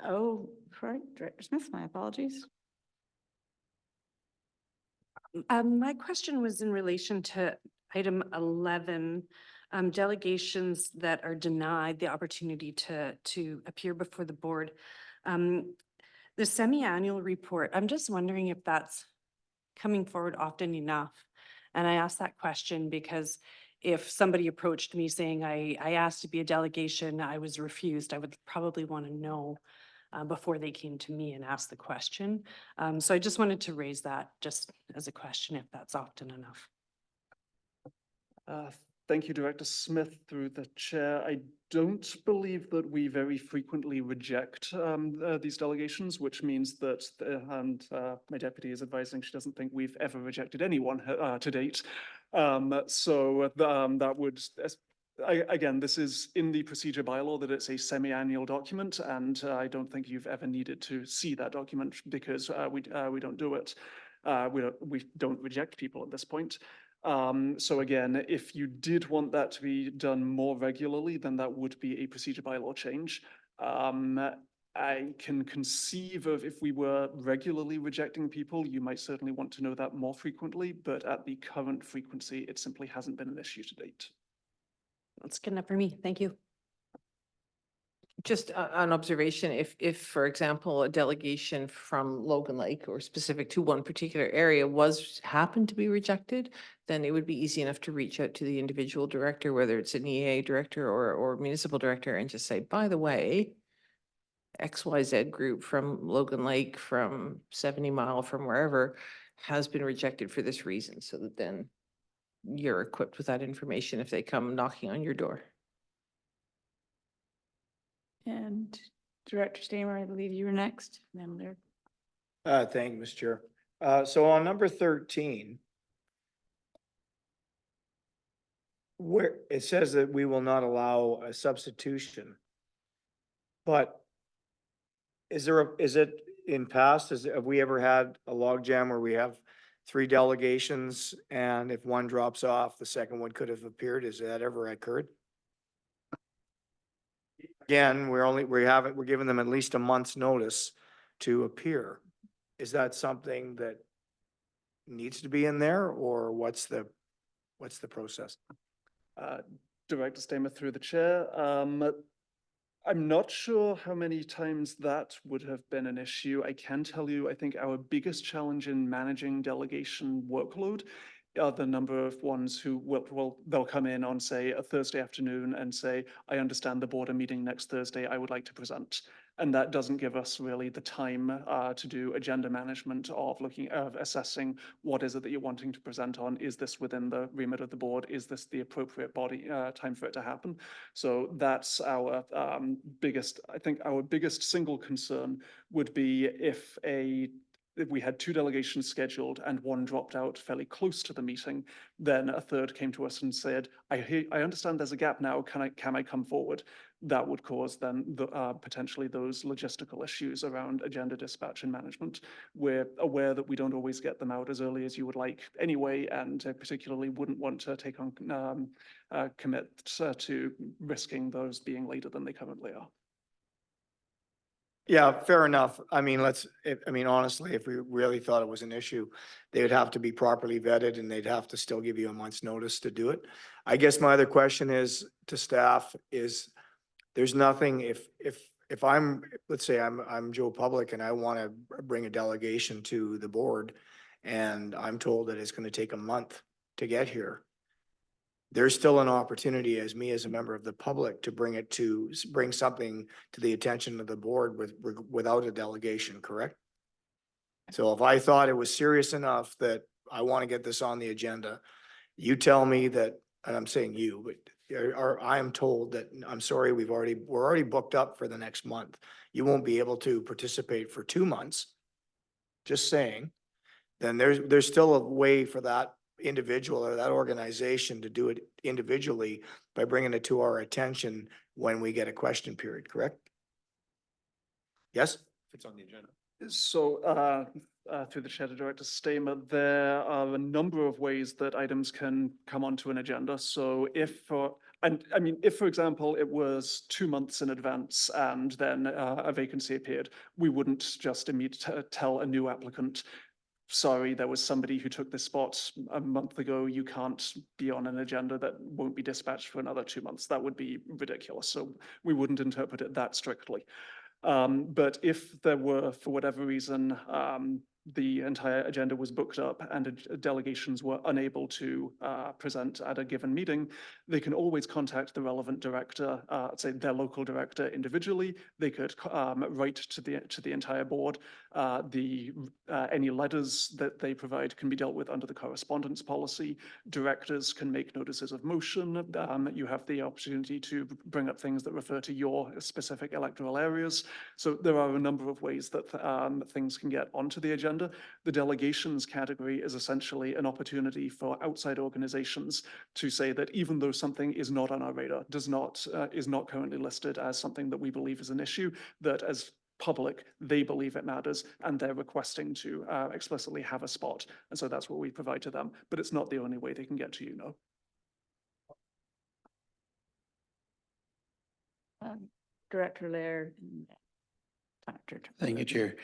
Oh, right, Director Smith, my apologies. My question was in relation to item 11, delegations that are denied the opportunity to appear before the board. The semi-annual report, I'm just wondering if that's coming forward often enough. And I ask that question because if somebody approached me saying, I asked to be a delegation, I was refused, I would probably want to know before they came to me and asked the question. So I just wanted to raise that just as a question, if that's often enough. Thank you, Director Smith, through the chair. I don't believe that we very frequently reject these delegations, which means that, my deputy is advising she doesn't think we've ever rejected anyone to date. That would, again, this is in the procedure bylaw that it's a semi-annual document, and I don't think you've ever needed to see that document because we don't do it. We don't reject people at this point. So again, if you did want that to be done more regularly, then that would be a procedure bylaw change. I can conceive of if we were regularly rejecting people, you might certainly want to know that more frequently, but at the current frequency, it simply hasn't been an issue to date. That's good enough for me. Thank you. Just an observation, if, for example, a delegation from Logan Lake or specific to one particular area happened to be rejected, then it would be easy enough to reach out to the individual director, whether it's an EA director or municipal director, and just say, by the way, XYZ group from Logan Lake, from 70 Mile, from wherever, has been rejected for this reason, so that then you're equipped with that information if they come knocking on your door. And Director Stamer, I believe you were next. And then Laird. Thank you, Mr. Chair. So on number 13, where it says that we will not allow a substitution. But is it in past, have we ever had a logjam where we have 3 delegations and if one drops off, the second one could have appeared? Has that ever occurred? Again, we're giving them at least a month's notice to appear. Is that something that needs to be in there, or what's the process? Director Stamer, through the chair. I'm not sure how many times that would have been an issue. I can tell you, I think our biggest challenge in managing delegation workload are the number of ones who they'll come in on, say, a Thursday afternoon and say, I understand the board are meeting next Thursday, I would like to present. And that doesn't give us really the time to do agenda management of assessing what is it that you're wanting to present on. Is this within the remit of the board? Is this the appropriate time for it to happen? So that's our biggest, I think our biggest single concern would be if we had two delegations scheduled and one dropped out fairly close to the meeting, then a third came to us and said, I understand there's a gap now, can I come forward? That would cause then potentially those logistical issues around agenda dispatch and management. We're aware that we don't always get them out as early as you would like anyway, and particularly wouldn't want to take on commit to risking those being later than they currently are. Yeah, fair enough. I mean, honestly, if we really thought it was an issue, they would have to be properly vetted and they'd have to still give you a month's notice to do it. I guess my other question is to staff is, there's nothing, if I'm, let's say I'm Joe Public and I want to bring a delegation to the board and I'm told that it's going to take a month to get here, there's still an opportunity as me as a member of the public to bring something to the attention of the board without a delegation, correct? So if I thought it was serious enough that I want to get this on the agenda, you tell me that, and I'm saying you, but I am told that, I'm sorry, we're already booked up for the next month. You won't be able to participate for 2 months. Just saying, then there's still a way for that individual or that organization to do it individually by bringing it to our attention when we get a question period, correct? Yes? If it's on the agenda. So through the chair to Director Stamer, there are a number of ways that items can come onto an agenda. So if, for example, it was 2 months in advance and then a vacancy appeared, we wouldn't just immediately tell a new applicant, sorry, there was somebody who took this spot a month ago, you can't be on an agenda that won't be dispatched for another 2 months. That would be ridiculous. So we wouldn't interpret it that strictly. But if there were, for whatever reason, the entire agenda was booked up and delegations were unable to present at a given meeting, they can always contact the relevant director, say their local director individually. They could write to the entire board. Any letters that they provide can be dealt with under the correspondence policy. Directors can make notices of motion. You have the opportunity to bring up things that refer to your specific electoral areas. So there are a number of ways that things can get onto the agenda. The delegations category is essentially an opportunity for outside organizations to say that even though something is not on our radar, is not currently listed as something that we believe is an issue, that as public, they believe it matters and they're requesting to explicitly have a spot. And so that's what we provide to them, but it's not the only way they can get to you, no. Director Laird. And Dr. Thank you, Chair.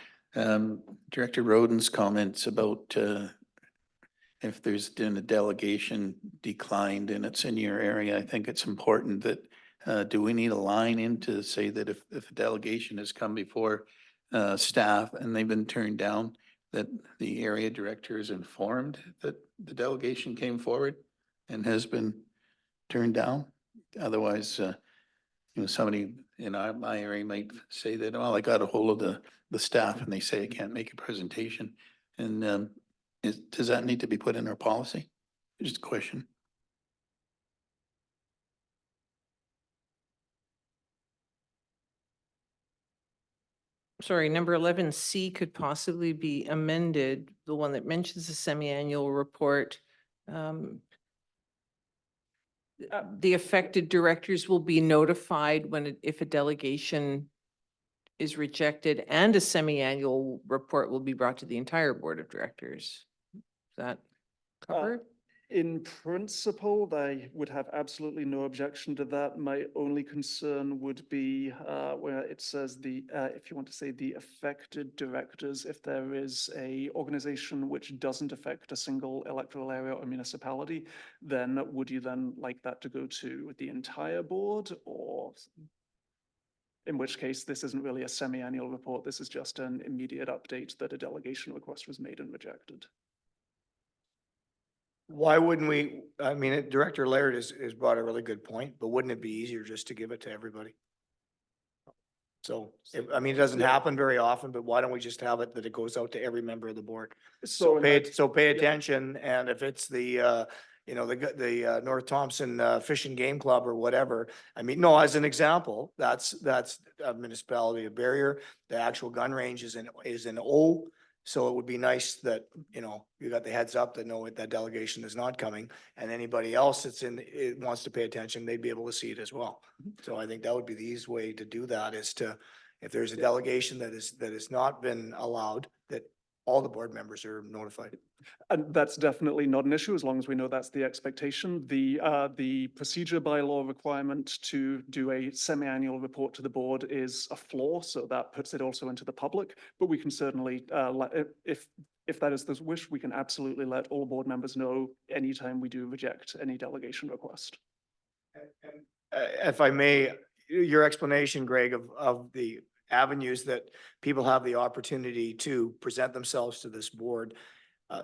Director Roden's comments about if there's been a delegation declined and it's in your area, I think it's important that do we need a line in to say that if a delegation has come before staff and they've been turned down, that the area director is informed that the delegation came forward and has been turned down? Otherwise, somebody in my area might say that, well, I got a hold of the staff and they say I can't make a presentation. And does that need to be put in our policy? Just a question. Sorry, number 11C could possibly be amended, the one that mentions the semi-annual report. The affected directors will be notified if a delegation is rejected, and a semi-annual report will be brought to the entire board of directors. Is that covered? In principle, I would have absolutely no objection to that. My only concern would be where it says if you want to say the affected directors, if there is a organization which doesn't affect a single electoral area or municipality, then would you then like that to go to the entire board, or in which case this isn't really a semi-annual report, this is just an immediate update that a delegation request was made and rejected? Why wouldn't we, I mean, Director Laird has brought a really good point, but wouldn't it be easier just to give it to everybody? So, I mean, it doesn't happen very often, but why don't we just have it that it goes out to every member of the board? So in pay, that- so pay yeah. attention, and if it's the, you know, the North Thompson, Fish and Game Club or whatever. I mean, no, as an example, that's a municipality of Barrier. The actual gun range is in O. So it would be nice that, you know, you got the heads up that know that delegation is not coming, and anybody else that's it wants to pay attention, they'd be able to see it as well. So I think that would be the easiest way to do that, is to, if there's a delegation that has not been allowed, that all the board members are notified. And that's definitely not an issue, as long as we know that's the expectation. The procedure bylaw requirement to do a semi-annual report to the board is a flaw, so that puts it also into the public. But we can certainly, if that is the wish, we can absolutely let all board members know anytime we do reject any delegation request. If I may, your explanation, Greg, of the avenues that people have the opportunity to present themselves to this board.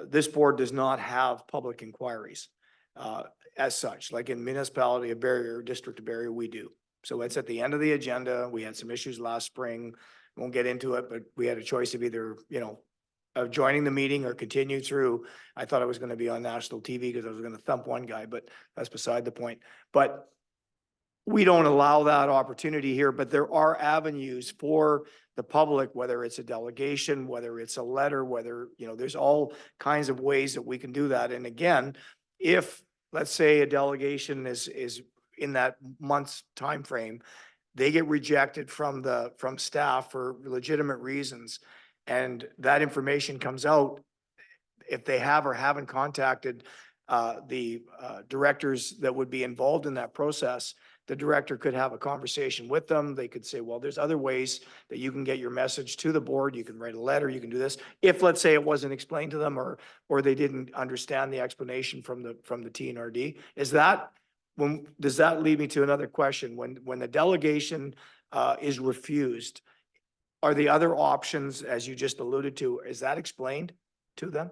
This board does not have public inquiries as such, like in municipality of Barrier, District of Barrier, we do. So it's at the end of the agenda. We had some issues last spring. Won't get into it, but we had a choice of either, you know, of joining the meeting or continue through. I thought I was going to be on national TV because I was going to thump one guy, but that's beside the point. But we don't allow that opportunity here, but there are avenues for the public, whether it's a delegation, whether it's a letter, whether, you know, there's all kinds of ways that we can do that. And again, if, let's say, a delegation is in that month's time frame, they get rejected from staff for legitimate reasons, and that information comes out, if they have or haven't contacted the directors that would be involved in that process, the director could have a conversation with them. They could say, well, there's other ways that you can get your message to the board. You can write a letter, you can do this. If, let's say, it wasn't explained to them, or they didn't understand the explanation from the TNRD, does that lead me to another question? When the delegation is refused, are the other options, as you just alluded to, is that explained to them?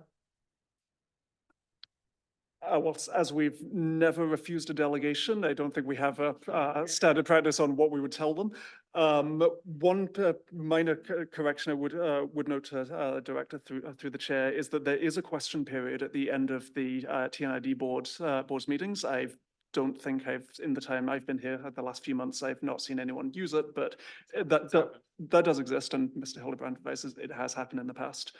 Well, as we've never refused a delegation, I don't think we have a standard practice on what we would tell them. One minor correction I would note to Director through the chair is that there is a question period at the end of the TNID board's meetings. I don't think in the time I've been here, the last few months, I've not seen anyone use it, but that does exist, and Mr. Hildebrand advises it has happened in the past.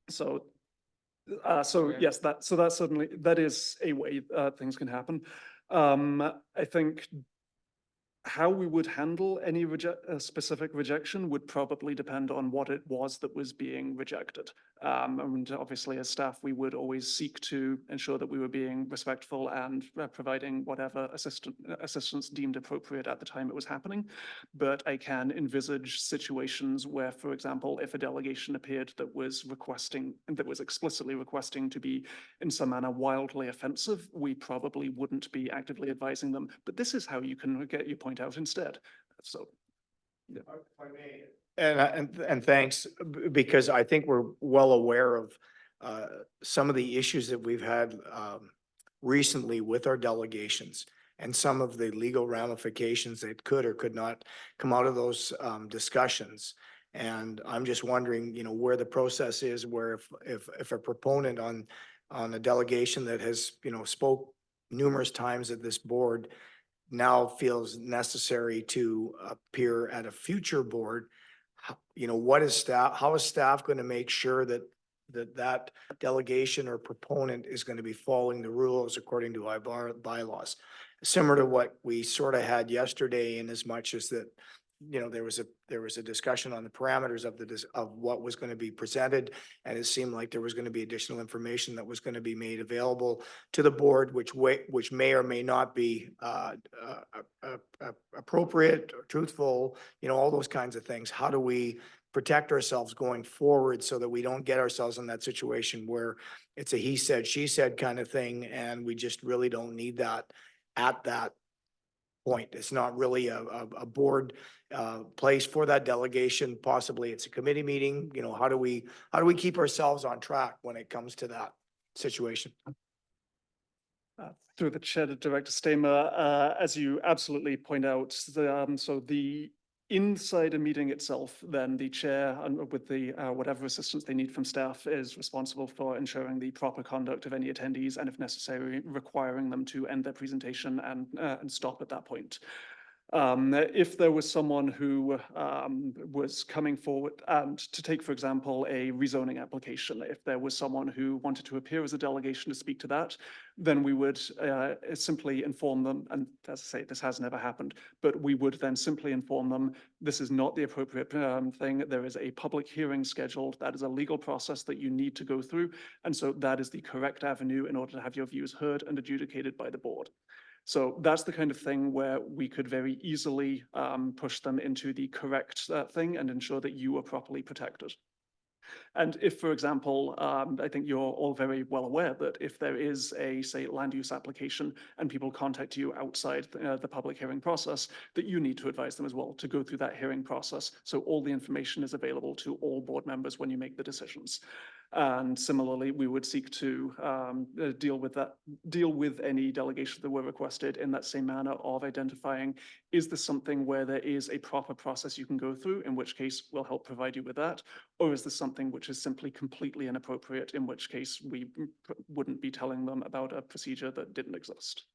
So yes, that's certainly, that is a way things can happen. I think how we would handle any specific rejection would probably depend on what it was that was being rejected. And obviously, as staff, we would always seek to ensure that we were being respectful and providing whatever assistance deemed appropriate at the time it was happening. But I can envisage situations where, for example, if a delegation appeared that was explicitly requesting to be in some manner wildly offensive, we probably wouldn't be actively advising them. But this is how you can get your point out instead. So, yeah. And thanks, because I think we're well aware of some of the issues that we've had recently with our delegations, and some of the legal ramifications that could or could not come out of those discussions. And I'm just wondering, you know, where the process is, where if a proponent on a delegation that has, you know, spoke numerous times at this board now feels necessary to appear at a future board, you know, how is staff going to make sure that delegation or proponent is going to be following the rules according to our bylaws? Similar to what we sort of had yesterday, in as much as that, you know, there was a discussion on the parameters of what was going to be presented, and it seemed like there was going to be additional information that was going to be made available to the board, which may or may not be appropriate or truthful, you know, all those kinds of things. How do we protect ourselves going forward so that we don't get ourselves in that situation where it's a he said, she said kind of thing, and we just really don't need that at that point? It's not really a board place for that delegation. Possibly it's a committee meeting. You know, how do we keep ourselves on track when it comes to that situation. Through the chair to Director Stamer, as you absolutely point out, so the inside a meeting itself, then the chair with the whatever assistance they need from staff is responsible for ensuring the proper conduct of any attendees and if necessary, requiring them to end their presentation and stop at that point. If there was someone who was coming forward and to take, for example, a rezoning application, if there was someone who wanted to appear as a delegation to speak to that, then we would simply inform them, and as I say, this has never happened, but we would then simply inform them, this is not the appropriate thing. There is a public hearing scheduled. That is a legal process that you need to go through. And so that is the correct avenue in order to have your views heard and adjudicated by the board. So that's the kind of thing where we could very easily push them into the correct thing and ensure that you are properly protected. And if, for example, I think you're all very well aware that if there is a, say, land use application and people contact you outside the public hearing process, that you need to advise them as well to go through that hearing process. So all the information is available to all board members when you make the decisions. And similarly, we would seek to deal with any delegations that were requested in that same manner of identifying, is this something where there is a proper process you can go through, in which case we'll help provide you with that, or is this something which is simply completely inappropriate, in which case we wouldn't be telling them about a procedure that didn't exist.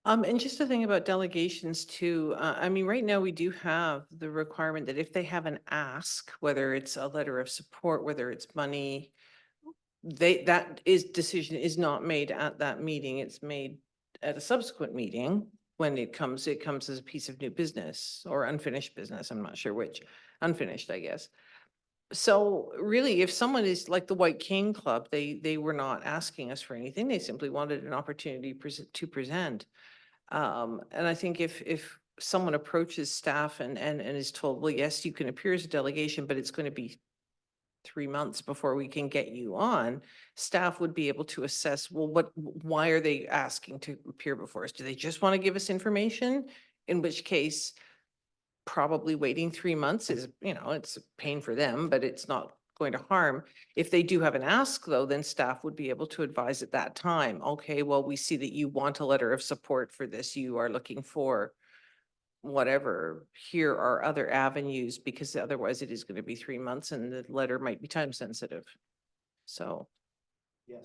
And just the thing about delegations too, I mean, right now we do have the requirement that if they have an ask, whether it's a letter of support, whether it's money, decision is not made at that meeting. It's made at a subsequent meeting. When it comes as a piece of new business or unfinished business. I'm not sure which, unfinished, I guess. So really, if someone is like the White Cane Club, they were not asking us for anything. They simply wanted an opportunity to present. And I think if someone approaches staff and is told, well, yes, you can appear as a delegation, but it's going to be 3 months before we can get you on, staff would be able to assess, well, why are they asking to appear before us? Do they just want to give us information? In which case, probably waiting 3 months is, it's a pain for them, but it's not going to harm. If they do have an ask though, then staff would be able to advise at that time, okay, well, we see that you want a letter of support for this. You are looking for whatever, here are other avenues, because otherwise it is going to be 3 months and the letter might be time sensitive. So. Yes.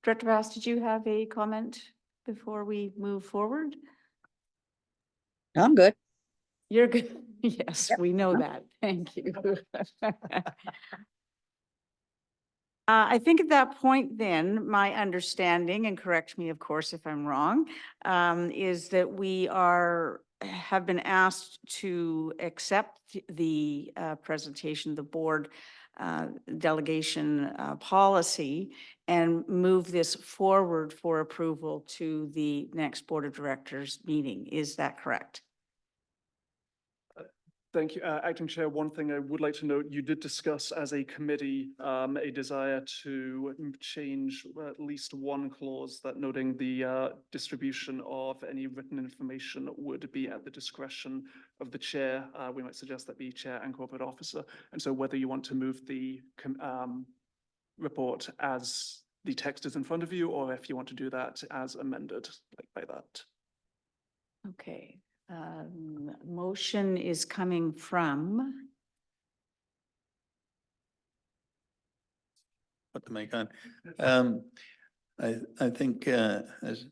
Director Bass, did you have a comment before we move forward? I'm good. You're good. Yes, Yep. we know that. Thank you. I think at that point then, my understanding, and correct me of course if I'm wrong, is that we have been asked to accept the presentation, the board delegation policy, and move this forward for approval to the next Board of Directors meeting. Is that correct? Thank you. Acting Chair, one thing I would like to note, you did discuss as a committee a desire to change at least one clause, that noting the distribution of any written information would be at the discretion of the chair. We might suggest that be chair and corporate officer. And so whether you want to move the report as the text is in front of you, or if you want to do that as amended, like by that. Okay. Motion is coming from. Put the mic on. I think, as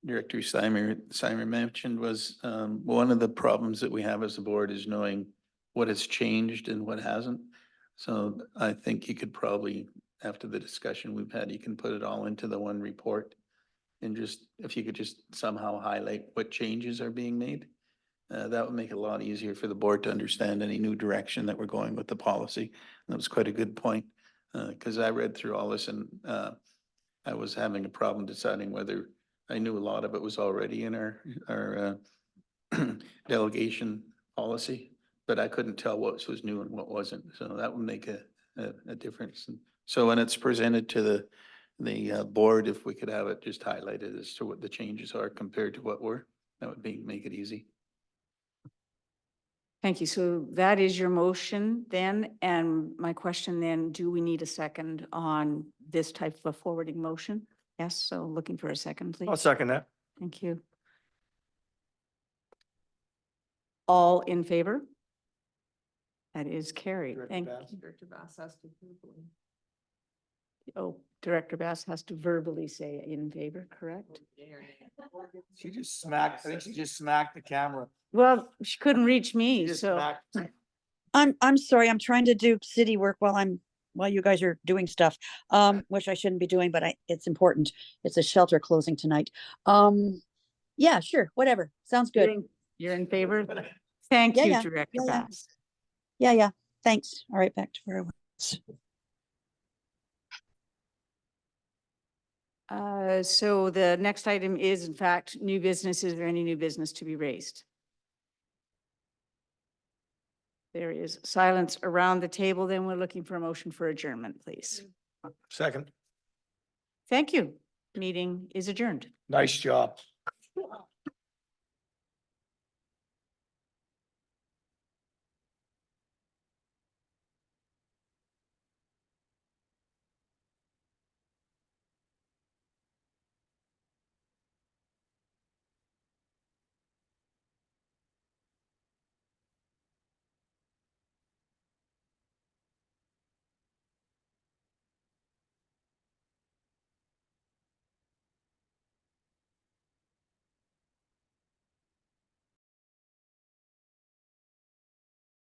Director Simon mentioned, was one of the problems that we have as a board is knowing what has changed and what hasn't. So I think you could probably, after the discussion we've had, you can put it all into the one report. And just, if you could just somehow highlight what changes are being made, that would make it a lot easier for the board to understand any new direction that we're going with the policy. That was quite a good point, because I read through all this and I was having a problem deciding whether I knew a lot of it was already in our delegation policy, but I couldn't tell what was new and what wasn't. So that would make a difference. And so when it's presented to the board, if we could have it just highlighted as to what the changes are compared to what were, that would make it easy. Thank you. So that is your motion then. And my question then, do we need a second on this type of a forwarding motion? Yes, so looking for a second, please. I'll second that. Thank you. All in favor? That is carried. Director Thank Bass? you. Director Bass has to verbally. Oh, Director Bass has to verbally say in favor, correct? She just smacked, I think she just smacked the camera. Well, she couldn't reach She me, just so. smacked- I'm sorry, I'm trying to do city work while you guys are doing stuff, which I shouldn't be doing, but it's important. It's a shelter closing tonight. Yeah, sure, whatever. Sounds good. You're in favor? Thank Yeah, you, yeah, Director yeah, yeah. Bass. Yeah, thanks. All right, back to where I was. So the next item is in fact new business. Is there any new business to be raised? There is silence around the table. Then we're looking for a motion for adjournment, please. Second, Thank you. Meeting is adjourned. nice job.